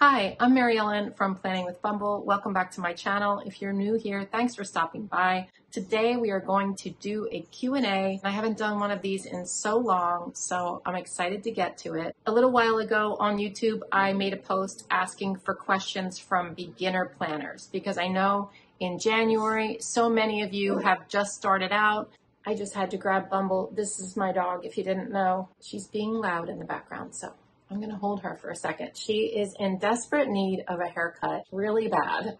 Hi, I'm Mary Ellen from Planning with Bumble. Welcome back to my channel. If you're new here, thanks for stopping by. Today we are going to do a Q&A. I haven't done one of these in so long, so I'm excited to get to it. A little while ago on YouTube, I made a post asking for questions from beginner planners because I know in January, so many of you have just started out. I just had to grab Bumble. This is my dog, if you didn't know. She's being loud in the background, so I'm going to hold her for a second. She is in desperate need of a haircut, really bad.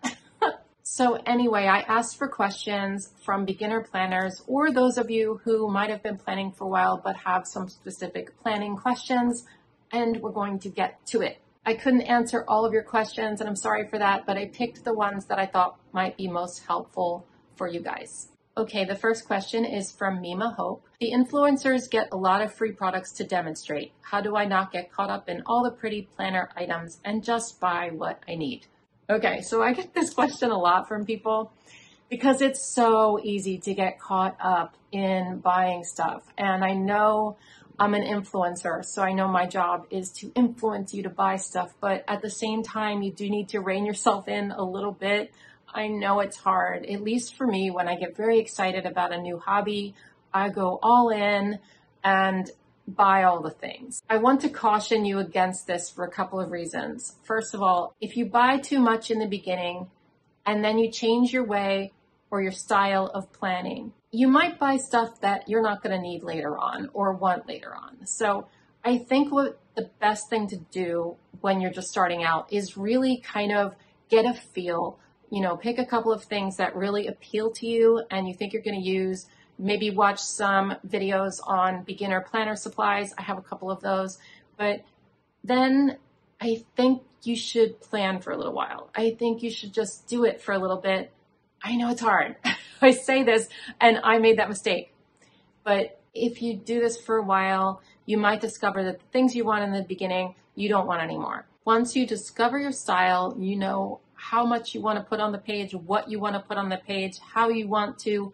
So anyway, I asked for questions from beginner planners or those of you who might have been planning for a while but have some specific planning questions, and we're going to get to it. I couldn't answer all of your questions, and I'm sorry for that, but I picked the ones that I thought might be most helpful for you guys. Okay, the first question is from Mima Hope. The influencers get a lot of free products to demonstrate. How do I not get caught up in all the pretty planner items and just buy what I need? Okay, so I get this question a lot from people because it's so easy to get caught up in buying stuff. And I know I'm an influencer, so I know my job is to influence you to buy stuff. But at the same time, you do need to rein yourself in a little bit. I know it's hard, at least for me. When I get very excited about a new hobby, I go all in and buy all the things. I want to caution you against this for a couple of reasons. First of all, if you buy too much in the beginning and then you change your way or your style of planning, you might buy stuff that you're not going to need later on or want later on. So I think what the best thing to do when you're just starting out is really kind of get a feel. Pick a couple of things that really appeal to you and you think you're going to use. Maybe watch some videos on beginner planner supplies. I have a couple of those. But then I think you should plan for a little while. I think you should just do it for a little bit. I know it's hard. I say this and I made that mistake. But if you do this for a while, you might discover that the things you want in the beginning, you don't want anymore. Once you discover your style, you know how much you want to put on the page, what you want to put on the page, how you want to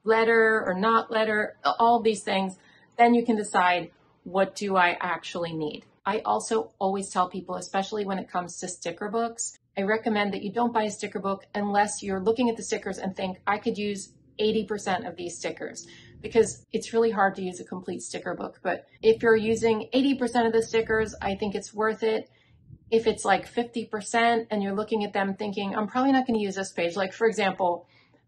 letter or not letter, all these things, then you can decide, what do I actually need? I also always tell people, especially when it comes to sticker books, I recommend that you don't buy a sticker book unless you're looking at the stickers and think, I could use 80% of these stickers, because it's really hard to use a complete sticker book. But if you're using 80% of the stickers, I think it's worth it. If it's like 50% and you're looking at them thinking, I'm probably not going to use this page. Like, for example,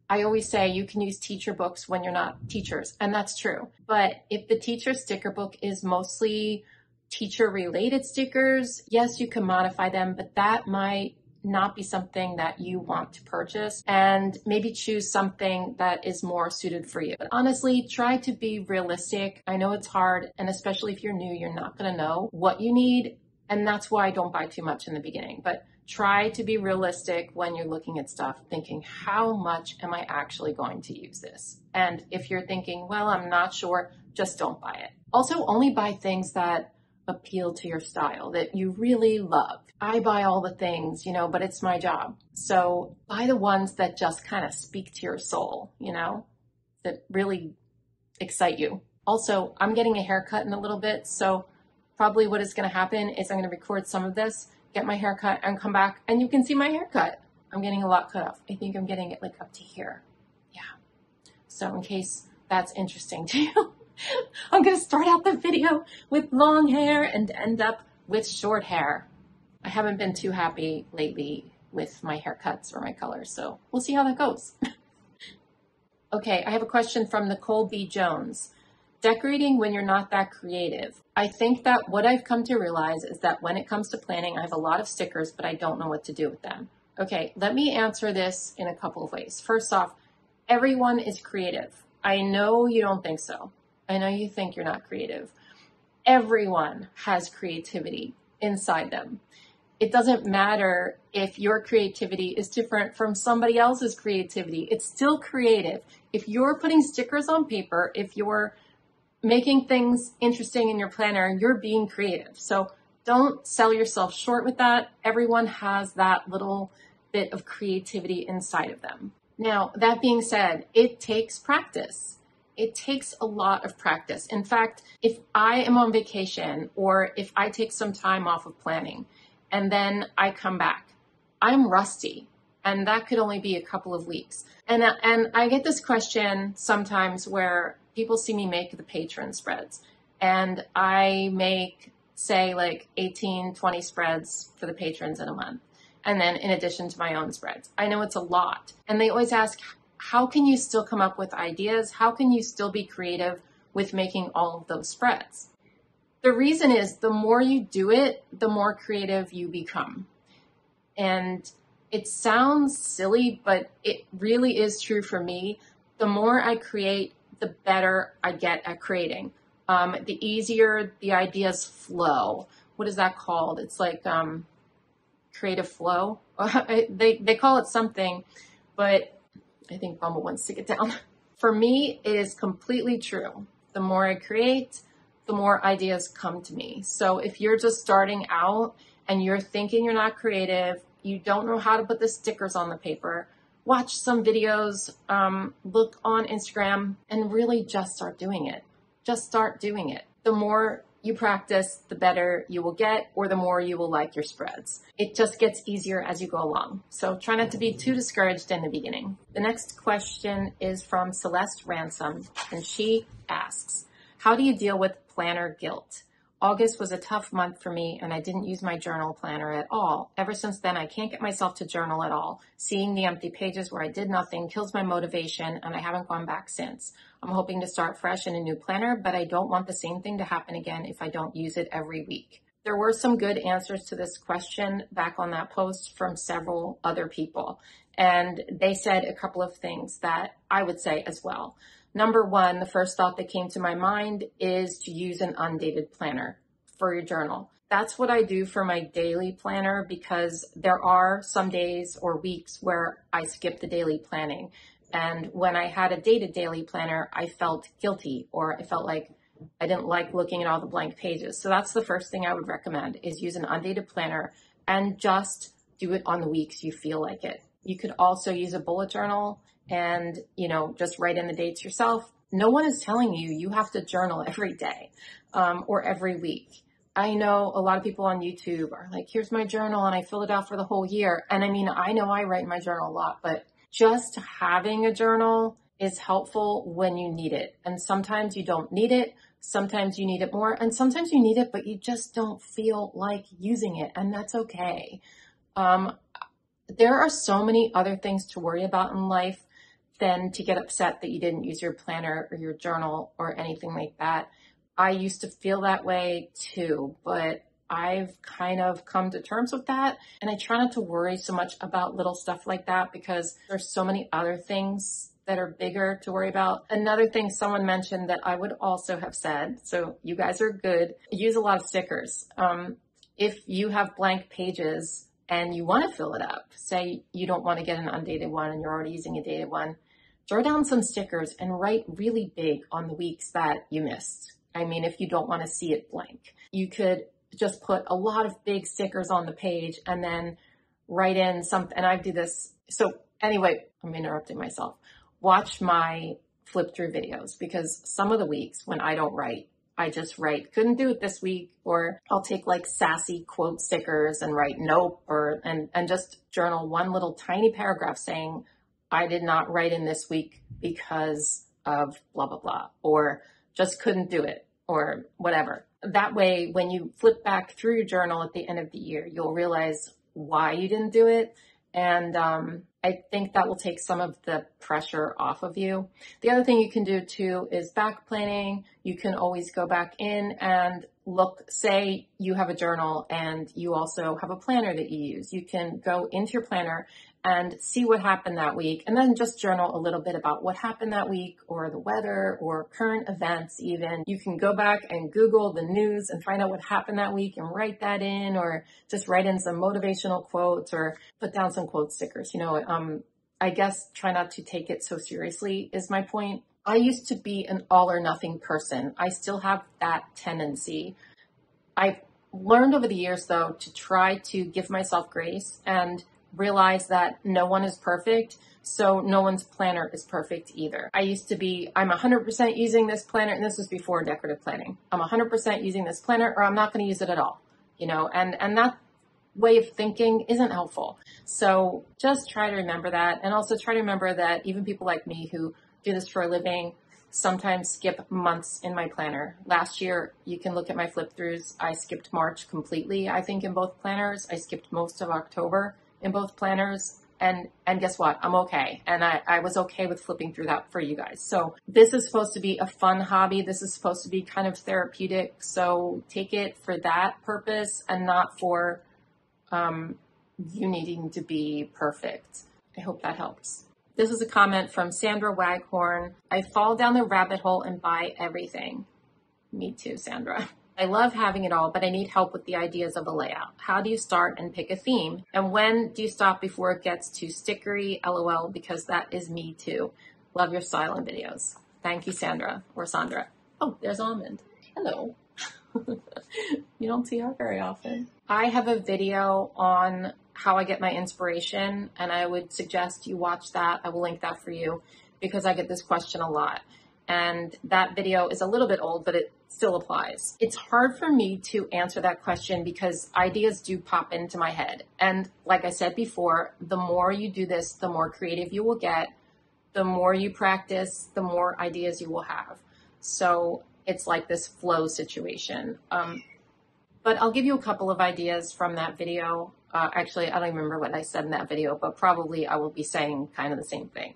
I always say you can use teacher books when you're not teachers, and that's true. But if the teacher sticker book is mostly teacher related stickers, yes, you can modify them, but that might not be something that you want to purchase, and maybe choose something that is more suited for you. But honestly, try to be realistic. I know it's hard, and especially if you're new, you're not going to know what you need. And that's why I don't buy too much in the beginning, but try to be realistic when you're looking at stuff, thinking, how much am I actually going to use this? And if you're thinking, well, I'm not sure, just don't buy it. Also, only buy things that appeal to your style, that you really love. I buy all the things, but it's my job. So buy the ones that just kind of speak to your soul, that really excite you. Also, I'm getting a haircut in a little bit, so probably what is going to happen is I'm going to record some of this, get my haircut, and come back, and you can see my haircut. I'm getting a lot cut off. I think I'm getting it like up to here. Yeah. So in case that's interesting to you, I'm going to start out the video with long hair and end up with short hair. I haven't been too happy lately with my haircuts or my colors, so we'll see how that goes. Okay, I have a question from Nicole B. Jones. Decorating when you're not that creative. I think that what I've come to realize is that when it comes to planning, I have a lot of stickers, but I don't know what to do with them. Okay, let me answer this in a couple of ways. First off, everyone is creative. I know you don't think so. I know you think you're not creative. Everyone has creativity inside them. It doesn't matter if your creativity is different from somebody else's creativity. It's still creative. If you're putting stickers on paper, if you're making things interesting in your planner, you're being creative. So don't sell yourself short with that. Everyone has that little bit of creativity inside of them. Now, that being said, it takes practice. It takes a lot of practice. In fact, if I am on vacation or if I take some time off of planning and then I come back. I'm rusty, and that could only be a couple of weeks. And I get this question sometimes where people see me make the patron spreads, and I make, say, like 18, 20 spreads for the patrons in a month. And then in addition to my own spreads. I know it's a lot. And they always ask, how can you still come up with ideas? How can you still be creative with making all of those spreads? The reason is the more you do it, the more creative you become. And it sounds silly, but it really is true for me. The more I create, the better I get at creating. The easier the ideas flow. What is that called? It's like creative flow. They call it something, but I think Bumble wants to get down. For me, it is completely true. The more I create, the more ideas come to me. So if you're just starting out and you're thinking you're not creative, you don't know how to put the stickers on the paper, watch some videos, look on Instagram, and really just start doing it. Just start doing it. The more you practice, the better you will get, or the more you will like your spreads. It just gets easier as you go along. So try not to be too discouraged in the beginning. The next question is from Celeste Ransom, and she asks, how do you deal with planner guilt? August was a tough month for me, and I didn't use my journal planner at all. Ever since then, I can't get myself to journal at all. Seeing the empty pages where I did nothing kills my motivation, and I haven't gone back since. I'm hoping to start fresh in a new planner, but I don't want the same thing to happen again if I don't use it every week. There were some good answers to this question back on that post from several other people, and they said a couple of things that I would say as well. Number one, the first thought that came to my mind is to use an undated planner for your journal. That's what I do for my daily planner because there are some days or weeks where I skip the daily planning. And when I had a dated daily planner, I felt guilty, or I felt like I didn't like looking at all the blank pages. So that's the first thing I would recommend, is use an undated planner and just do it on the weeks you feel like it. You could also use a bullet journal and, just write in the dates yourself. No one is telling you you have to journal every day or every week. I know a lot of people on YouTube are like, here's my journal and I filled it out for the whole year. And I know I write in my journal a lot, but just having a journal is helpful when you need it. And sometimes you don't need it. Sometimes you need it more. And sometimes you need it, but you just don't feel like using it. And that's okay. There are so many other things to worry about in life than to get upset that you didn't use your planner or your journal or anything like that. I used to feel that way too, but I've kind of come to terms with that. And I try not to worry so much about little stuff like that because there's so many other things that are bigger to worry about. Another thing someone mentioned that I would also have said, so you guys are good, use a lot of stickers. If you have blank pages and you want to fill it up, say you don't want to get an undated one and you're already using a dated one, throw down some stickers and write really big on the weeks that you missed. If you don't want to see it blank, you could just put a lot of big stickers on the page and then write in something. And I do this. So anyway, I'm interrupting myself. Watch my flip through videos because some of the weeks when I don't write, I just write, couldn't do it this week, or I'll take like sassy quote stickers and write nope, and just journal one little tiny paragraph saying, I did not write in this week because of blah, blah, blah, or just couldn't do it, or whatever. That way, when you flip back through your journal at the end of the year, you'll realize why you didn't do it. And I think that will take some of the pressure off of you. The other thing you can do too is back planning. You can always go back in and look, say you have a journal and you also have a planner that you use. You can go into your planner and see what happened that week, and then just journal a little bit about what happened that week, or the weather, or current events even. You can go back and Google the news and find out what happened that week and write that in, or just write in some motivational quotes or put down some quote stickers. I guess try not to take it so seriously is my point. I used to be an all or nothing person. I still have that tendency. I've learned over the years though to try to give myself grace and realize that no one is perfect, so no one's planner is perfect either. I used to be, I'm 100% using this planner, and this was before decorative planning. I'm 100% using this planner, or I'm not going to use it at all, and way of thinking isn't helpful. So just try to remember that. And also try to remember that even people like me who do this for a living sometimes skip months in my planner. Last year, you can look at my flip throughs. I skipped March completely, I think, in both planners. I skipped most of October in both planners. And guess what? I'm okay. And I was okay with flipping through that for you guys. So this is supposed to be a fun hobby. This is supposed to be kind of therapeutic. So take it for that purpose and not for you needing to be perfect. I hope that helps. This is a comment from Sandra Waghorn. I fall down the rabbit hole and buy everything. Me too, Sandra. I love having it all, but I need help with the ideas of a layout. How do you start and pick a theme? And when do you stop before it gets too stickery? LOL, because that is me too. Love your style and videos. Thank you, Sandra or Sandra. Oh, there's Almond. Hello. You don't see her very often. I have a video on how I get my inspiration, and I would suggest you watch that. I will link that for you because I get this question a lot. And that video is a little bit old, but it still applies. It's hard for me to answer that question because ideas do pop into my head. And like I said before, the more you do this, the more creative you will get. The more you practice, the more ideas you will have. So it's like this flow situation. But I'll give you a couple of ideas from that video. Actually, I don't even remember what I said in that video, but probably I will be saying kind of the same thing.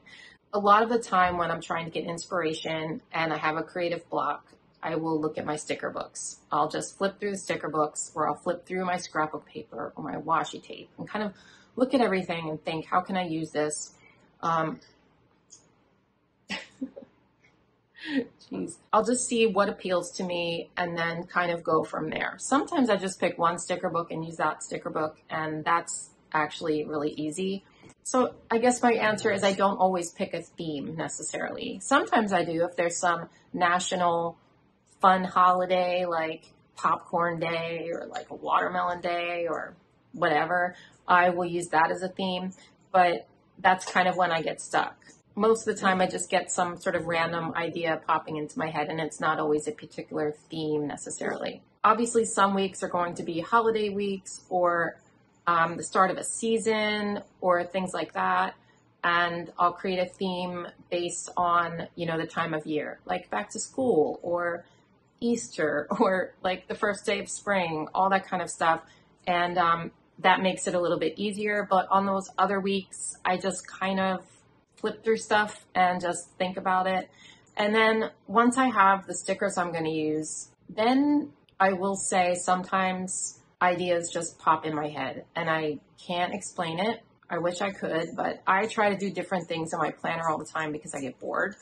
A lot of the time when I'm trying to get inspiration and I have a creative block, I will look at my sticker books. I'll just flip through the sticker books, or I'll flip through my scrapbook paper or my washi tape and kind of look at everything and think, how can I use this? Jeez. I'll just see what appeals to me and then kind of go from there. Sometimes I just pick one sticker book and use that sticker book, and that's actually really easy. So I guess my answer is I don't always pick a theme necessarily. Sometimes I do if there's some national fun holiday like popcorn day or like a watermelon day or whatever. I will use that as a theme, but that's kind of when I get stuck. Most of the time I just get some sort of random idea popping into my head, and it's not always a particular theme necessarily. Obviously, some weeks are going to be holiday weeks or the start of a season or things like that. And I'll create a theme based on, the time of year, like back to school or Easter or like the first day of spring, all that kind of stuff. And that makes it a little bit easier. But on those other weeks, I just kind of flip through stuff and just think about it. And then once I have the stickers I'm going to use, then I will say sometimes ideas just pop in my head and I can't explain it. I wish I could, but I try to do different things in my planner all the time because I get bored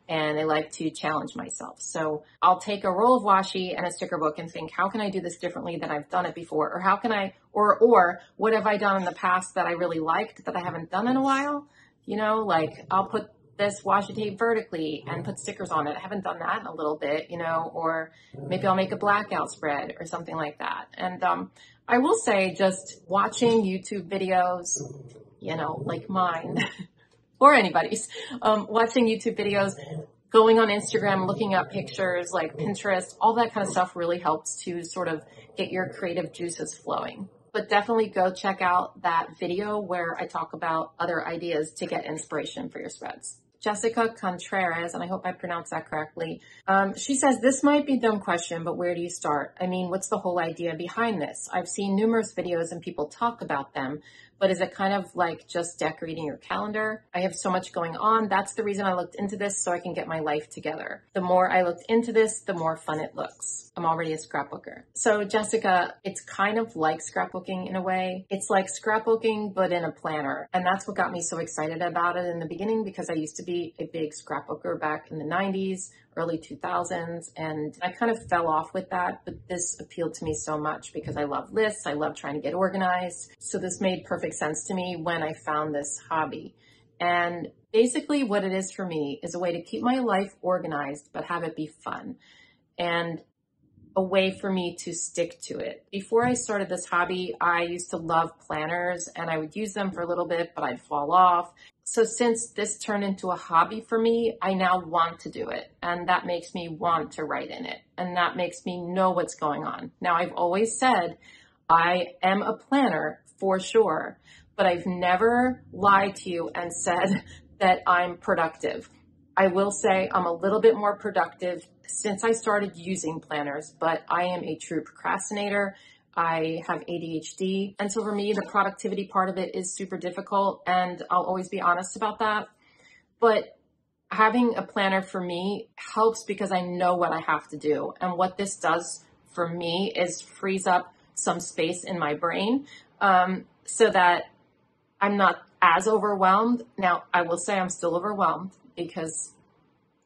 and I like to challenge myself. So I'll take a roll of washi and a sticker book and think, how can I do this differently than I've done it before? Or how can I, or what have I done in the past that I really liked that I haven't done in a while? Like I'll put this washi tape vertically and put stickers on it. I haven't done that in a little bit, or maybe I'll make a blackout spread or something like that. And I will say just watching YouTube videos, like mine or anybody's, watching YouTube videos, going on Instagram, looking up pictures like Pinterest, all that kind of stuff really helps to sort of get your creative juices flowing. But definitely go check out that video where I talk about other ideas to get inspiration for your spreads. Jessica Contreras, and I hope I pronounced that correctly. She says, this might be a dumb question, but where do you start? I mean, what's the whole idea behind this? I've seen numerous videos and people talk about them, but is it kind of like just decorating your calendar? I have so much going on. That's the reason I looked into this, so I can get my life together. The more I looked into this, the more fun it looks. I'm already a scrapbooker. So Jessica, it's kind of like scrapbooking in a way. It's like scrapbooking, but in a planner. And that's what got me so excited about it in the beginning, because I used to be a big scrapbooker back in the 90s, early 2000s, and I kind of fell off with that, but this appealed to me so much because I love lists, I love trying to get organized. So this made perfect sense to me when I found this hobby. And basically what it is for me is a way to keep my life organized, but have it be fun, and a way for me to stick to it. Before I started this hobby, I used to love planners and I would use them for a little bit, but I'd fall off. So since this turned into a hobby for me, I now want to do it. And that makes me want to write in it. And that makes me know what's going on. Now, I've always said I am a planner for sure, but I've never lied to you and said that I'm productive. I will say I'm a little bit more productive since I started using planners, but I am a true procrastinator. I have ADHD. And so for me, the productivity part of it is super difficult, and I'll always be honest about that. But having a planner for me helps because I know what I have to do. And what this does for me is frees up some space in my brain so that I'm not as overwhelmed. Now, I will say I'm still overwhelmed because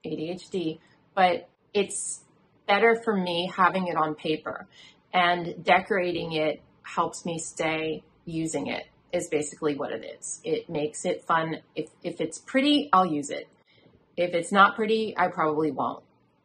ADHD, but it's better for me having it on paper, and decorating it helps me stay using it is basically what it is. It makes it fun. If it's pretty, I'll use it. If it's not pretty, I probably won't.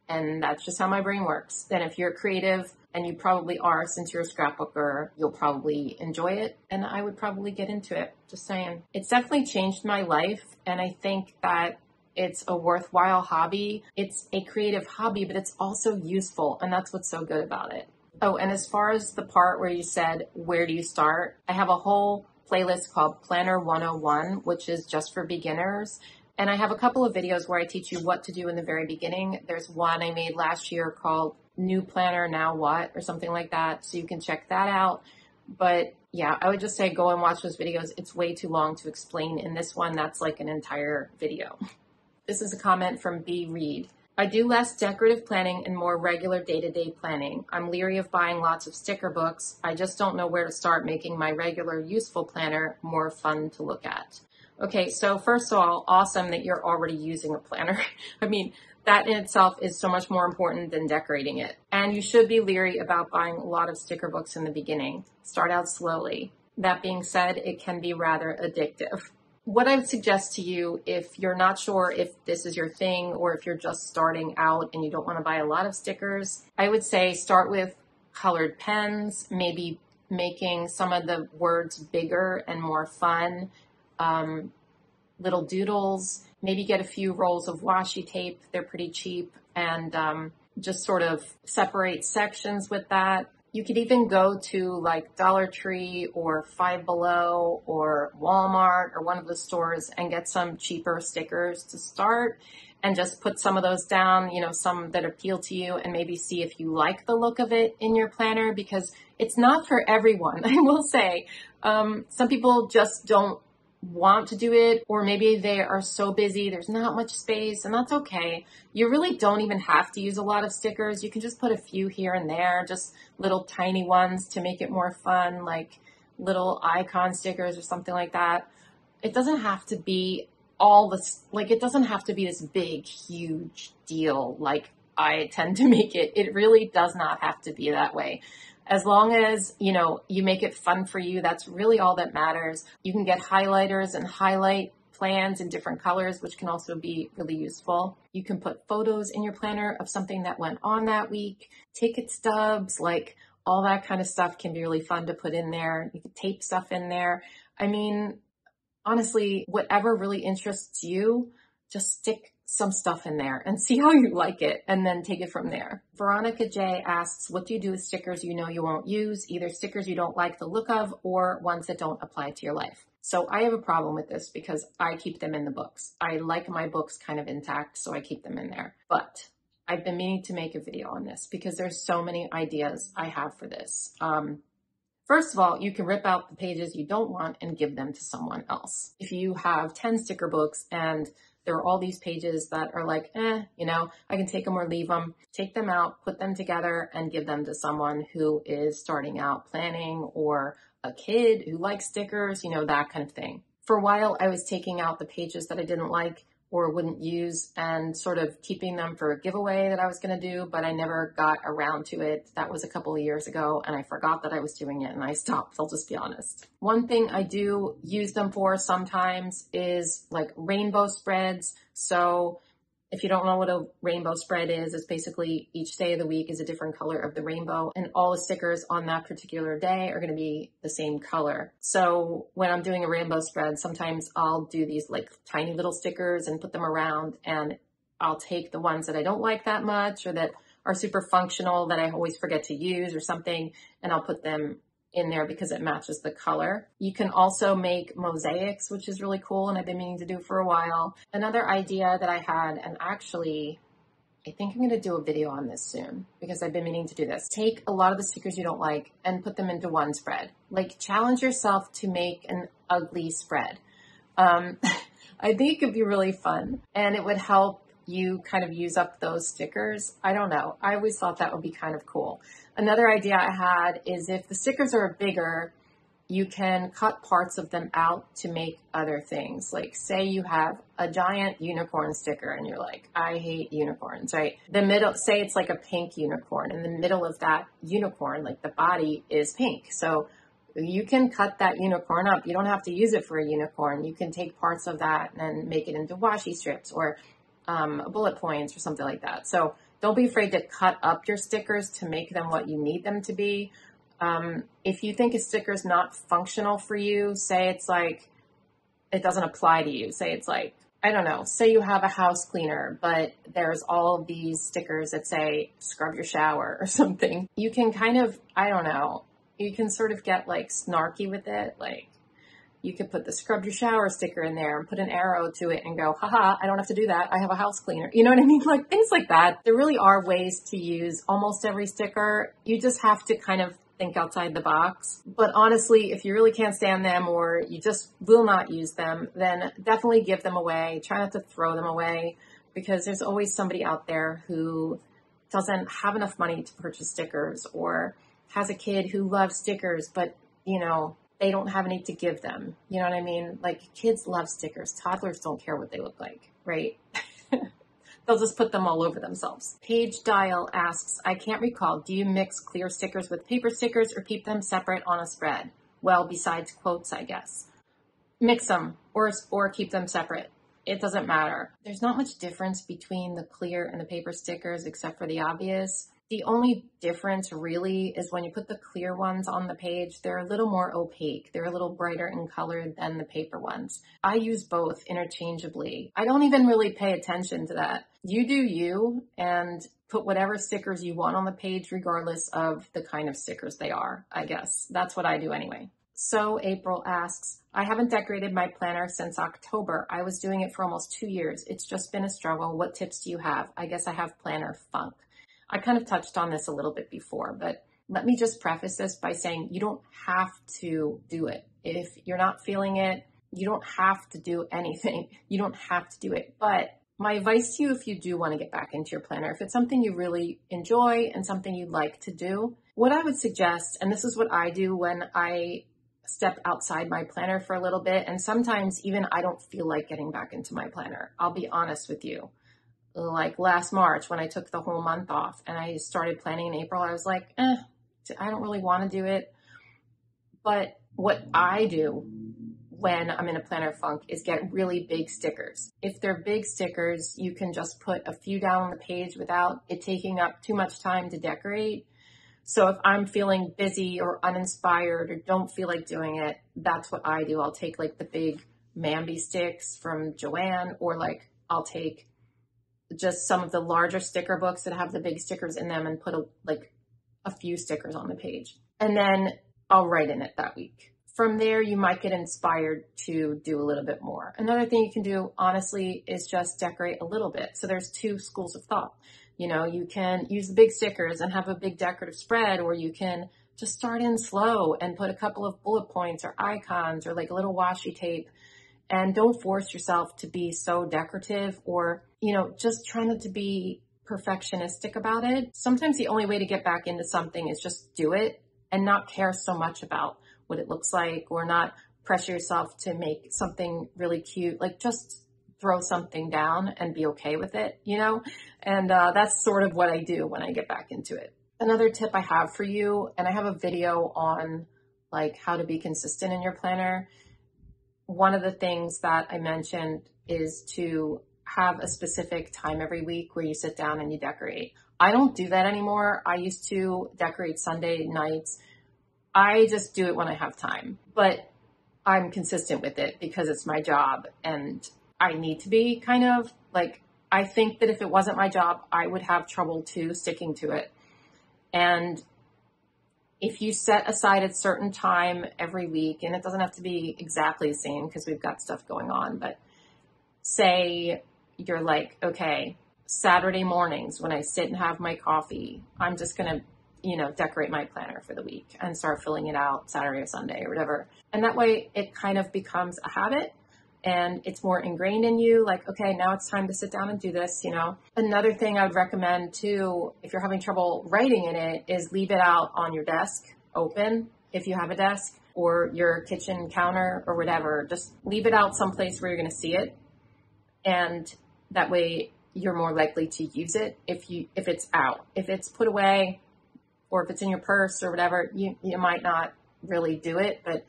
And that's just how my brain works. Then if you're creative, and you probably are since you're a scrapbooker, you'll probably enjoy it. And I would probably get into it. Just saying. It's definitely changed my life. And I think that it's a worthwhile hobby. It's a creative hobby, but it's also useful. And that's what's so good about it. Oh, and as far as the part where you said, where do you start? I have a whole playlist called Planner 101, which is just for beginners. And I have a couple of videos where I teach you what to do in the very beginning. There's one I made last year called New Planner Now What, or something like that. So you can check that out. But yeah, I would just say go and watch those videos. It's way too long to explain. In this one, that's like an entire video. This is a comment from B. Reed. I do less decorative planning and more regular day-to-day planning. I'm leery of buying lots of sticker books. I just don't know where to start making my regular useful planner more fun to look at. Okay, so first of all, awesome that you're already using a planner. I mean, that in itself is so much more important than decorating it. And you should be leery about buying a lot of sticker books in the beginning. Start out slowly. That being said, it can be rather addictive. What I would suggest to you, if you're not sure if this is your thing or if you're just starting out and you don't want to buy a lot of stickers, I would say start with colored pens, maybe making some of the words bigger and more fun, little doodles, maybe get a few rolls of washi tape. They're pretty cheap, and just sort of separate sections with that. You could even go to like Dollar Tree or Five Below or Walmart or one of the stores and get some cheaper stickers to start, and just put some of those down, you know, some that appeal to you, and maybe see if you like the look of it in your planner, because it's not for everyone. I will say, some people just don't want to do it, or maybe they are so busy, there's not much space, and that's okay. You really don't even have to use a lot of stickers. You can just put a few here and there, just little tiny ones to make it more fun, like little icon stickers or something like that. It doesn't have to be all this, like it doesn't have to be this big, huge deal like I tend to make it. It really does not have to be that way. As long as, you know, you make it fun for you, that's really all that matters. You can get highlighters and highlight plans in different colors, which can also be really useful. You can put photos in your planner of something that went on that week, ticket stubs, like all that kind of stuff can be really fun to put in there. You can tape stuff in there. I mean, honestly, whatever really interests you, just stick some stuff in there and see how you like it, and then take it from there. Veronica J asks, what do you do with stickers you know you won't use, either stickers you don't like the look of or ones that don't apply to your life? So I have a problem with this because I keep them in the books. I like my books kind of intact, so I keep them in there. But I've been meaning to make a video on this because there's so many ideas I have for this. First of all, you can rip out the pages you don't want and give them to someone else. If you have 10 sticker books and there are all these pages that are like, you know, I can take them or leave them. Take them out, put them together, and give them to someone who is starting out planning, or a kid who likes stickers, you know, that kind of thing. For a while, I was taking out the pages that I didn't like or wouldn't use and sort of keeping them for a giveaway that I was going to do, but I never got around to it. That was a couple of years ago, and I forgot that I was doing it, and I stopped. I'll just be honest. One thing I do use them for sometimes is like rainbow spreads. So if you don't know what a rainbow spread is, it's basically each day of the week is a different color of the rainbow, and all the stickers on that particular day are going to be the same color. So when I'm doing a rainbow spread, sometimes I'll do these like tiny little stickers and put them around, and I'll take the ones that I don't like that much or that are super functional that I always forget to use or something, and I'll put them in there because it matches the color. You can also make mosaics, which is really cool, and I've been meaning to do for a while. Another idea that I had, and actually I think I'm going to do a video on this soon because I've been meaning to do this. Take a lot of the stickers you don't like and put them into one spread. Like, challenge yourself to make an ugly spread. I think it could be really fun, and it would help you kind of use up those stickers. I don't know. I always thought that would be kind of cool. Another idea I had is if the stickers are bigger, you can cut parts of them out to make other things. Like, say you have a giant unicorn sticker and you're like, I hate unicorns, right? The middle, say it's like a pink unicorn, and the middle of that unicorn, like the body, is pink. So you can cut that unicorn up. You don't have to use it for a unicorn. You can take parts of that and make it into washi strips or bullet points or something like that. So don't be afraid to cut up your stickers to make them what you need them to be. If you think a sticker is not functional for you, say it's like, it doesn't apply to you. Say it's like, I don't know, say you have a house cleaner, but there's all of these stickers that say scrub your shower or something. You can kind of, I don't know, you can sort of get like snarky with it. Like, you could put the scrub your shower sticker in there and put an arrow to it and go, haha, I don't have to do that. I have a house cleaner. You know what I mean? Like, things like that. There really are ways to use almost every sticker. You just have to kind of think outside the box. But honestly, if you really can't stand them or you just will not use them, then definitely give them away. Try not to throw them away, because there's always somebody out there who doesn't have enough money to purchase stickers, or has a kid who loves stickers, but you know, they don't have any to give them. You know what I mean? Like, kids love stickers. Toddlers don't care what they look like, right? They'll just put them all over themselves. Page Dial asks, I can't recall, do you mix clear stickers with paper stickers or keep them separate on a spread? Well, besides quotes, I guess. Mix them or keep them separate. It doesn't matter. There's not much difference between the clear and the paper stickers except for the obvious. The only difference really is when you put the clear ones on the page, they're a little more opaque. They're a little brighter in color than the paper ones. I use both interchangeably. I don't even really pay attention to that. You do you, and put whatever stickers you want on the page, regardless of the kind of stickers they are, I guess. That's what I do anyway. So April asks, I haven't decorated my planner since October. I was doing it for almost 2 years. It's just been a struggle. What tips do you have? I guess I have planner funk. I kind of touched on this a little bit before, but let me just preface this by saying you don't have to do it. If you're not feeling it, you don't have to do anything. You don't have to do it. But my advice to you, if you do want to get back into your planner, if it's something you really enjoy and something you'd like to do, what I would suggest, and this is what I do when I step outside my planner for a little bit, and sometimes even I don't feel like getting back into my planner. I'll be honest with you. Like last March when I took the whole month off and I started planning in April, I was like, I don't really want to do it. But what I do when I'm in a planner funk is get really big stickers. If they're big stickers, you can just put a few down on the page without it taking up too much time to decorate. So if I'm feeling busy or uninspired or don't feel like doing it, that's what I do. I'll take like the big Mamby sticks from Joann, or like I'll take just some of the larger sticker books that have the big stickers in them and put a few stickers on the page. And then I'll write in it that week. From there, you might get inspired to do a little bit more. Another thing you can do, honestly, is just decorate a little bit. So there's two schools of thought. You know, you can use the big stickers and have a big decorative spread, or you can just start in slow and put a couple of bullet points or icons or like a little washi tape. And don't force yourself to be so decorative, or, you know, just try not to be perfectionistic about it. Sometimes the only way to get back into something is just do it and not care so much about what it looks like, or not pressure yourself to make something really cute. Like, just throw something down and be okay with it, you know? And that's sort of what I do when I get back into it. Another tip I have for you, and I have a video on like how to be consistent in your planner. One of the things that I mentioned is to have a specific time every week where you sit down and you decorate. I don't do that anymore. I used to decorate Sunday nights. I just do it when I have time, but I'm consistent with it because it's my job and I need to be kind of like, I think that if it wasn't my job, I would have trouble too sticking to it. And if you set aside a certain time every week, and it doesn't have to be exactly the same because we've got stuff going on, but say you're like, okay, Saturday mornings when I sit and have my coffee, I'm just going to, decorate my planner for the week and start filling it out Saturday or Sunday or whatever. And that way it kind of becomes a habit and it's more ingrained in you. Like, okay, now it's time to sit down and do this, Another thing I would recommend too, if you're having trouble writing in it, is leave it out on your desk open if you have a desk, or your kitchen counter or whatever. Just leave it out someplace where you're going to see it. And that way you're more likely to use it if it's out. If it's put away or if it's in your purse or whatever, you might not really do it. But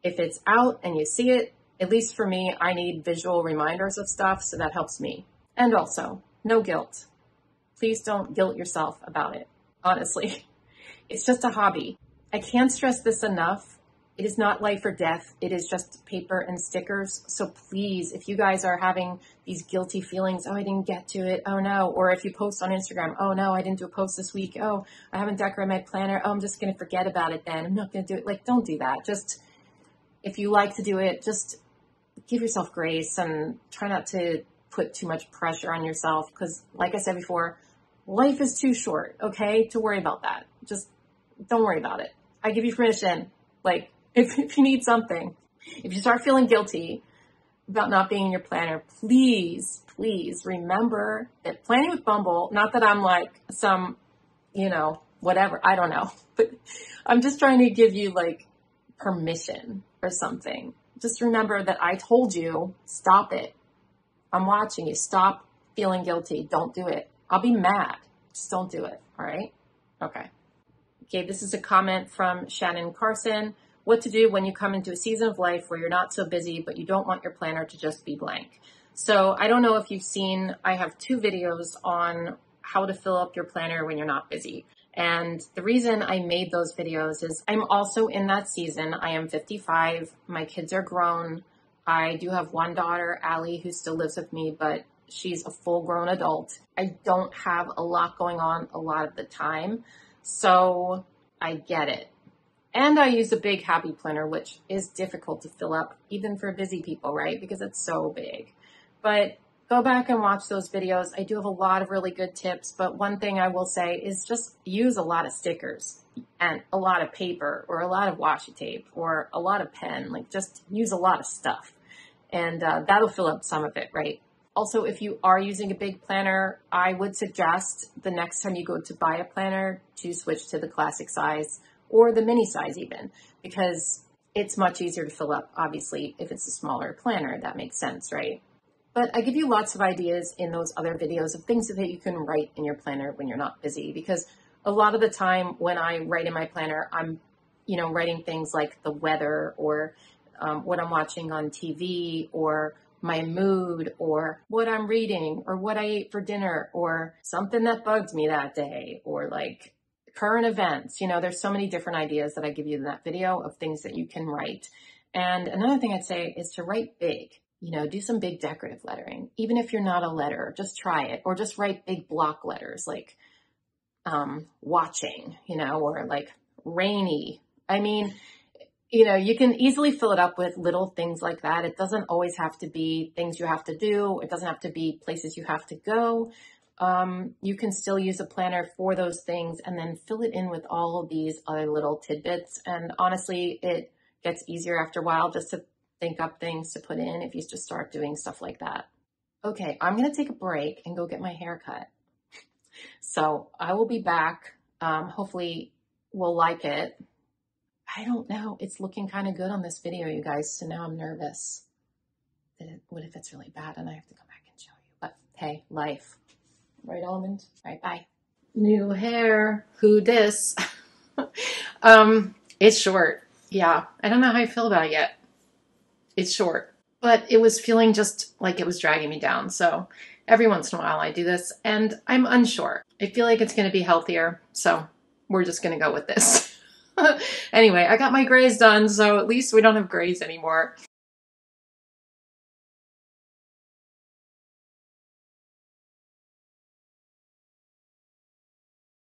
if it's out and you see it, at least for me, I need visual reminders of stuff, so that helps me. And also, no guilt. Please don't guilt yourself about it. Honestly, it's just a hobby. I can't stress this enough. It is not life or death. It is just paper and stickers. So please, if you guys are having these guilty feelings, oh, I didn't get to it, oh no, or if you post on Instagram, oh no, I didn't do a post this week, oh, I haven't decorated my planner, oh, I'm just going to forget about it then, I'm not going to do it. Like, don't do that. Just, if you like to do it, just give yourself grace and try not to put too much pressure on yourself, because like I said before, life is too short, okay, to worry about that. Just don't worry about it. I give you permission. Like, if you need something, if you start feeling guilty about not being in your planner, please remember that Planning with Bumble, not that I'm like some, whatever, I don't know, but I'm just trying to give you like permission or something. Just remember that I told you, stop it. I'm watching you. Stop feeling guilty. Don't do it. I'll be mad. Just don't do it. All right? Okay. Okay, this is a comment from Shannon Carson. What to do when you come into a season of life where you're not so busy, but you don't want your planner to just be blank. So I don't know if you've seen, I have 2 videos on how to fill up your planner when you're not busy. And the reason I made those videos is I'm also in that season. I am 55. My kids are grown. I do have one daughter, Allie, who still lives with me, but she's a full-grown adult. I don't have a lot going on a lot of the time, so I get it. And I use a big happy planner, which is difficult to fill up, even for busy people, right? Because it's so big. But go back and watch those videos. I do have a lot of really good tips, but one thing I will say is just use a lot of stickers and a lot of paper or a lot of washi tape or a lot of pen. Like, just use a lot of stuff, and that'll fill up some of it, right? Also, if you are using a big planner, I would suggest the next time you go to buy a planner to switch to the classic size or the mini size even, because it's much easier to fill up, obviously, if it's a smaller planner. That makes sense, right? But I give you lots of ideas in those other videos of things that you can write in your planner when you're not busy, because a lot of the time when I write in my planner, I'm, writing things like the weather or what I'm watching on TV or my mood or what I'm reading or what I ate for dinner or something that bugged me that day or like current events. There's so many different ideas that I give you in that video of things that you can write. And another thing I'd say is to write big. Do some big decorative lettering. Even if you're not a letterer, just try it. Or just write big block letters like watching, or like rainy. I mean, you can easily fill it up with little things like that. It doesn't always have to be things you have to do. It doesn't have to be places you have to go. You can still use a planner for those things and then fill it in with all of these other little tidbits. And honestly, it gets easier after a while just to think up things to put in if you just start doing stuff like that. Okay, I'm going to take a break and go get my hair cut. So I will be back. Hopefully we'll like it. I don't know. It's looking kind of good on this video, you guys. So now I'm nervous. What if it's really bad and I have to come back and show you? But hey, life. Right, Almond? All right, bye. New hair. Who dis? It's short. Yeah, I don't know how I feel about it yet. It's short, but it was feeling just like it was dragging me down. So every once in a while I do this and I'm unsure. I feel like it's going to be healthier. So we're just going to go with this. Anyway, I got my grays done. So at least we don't have grays anymore.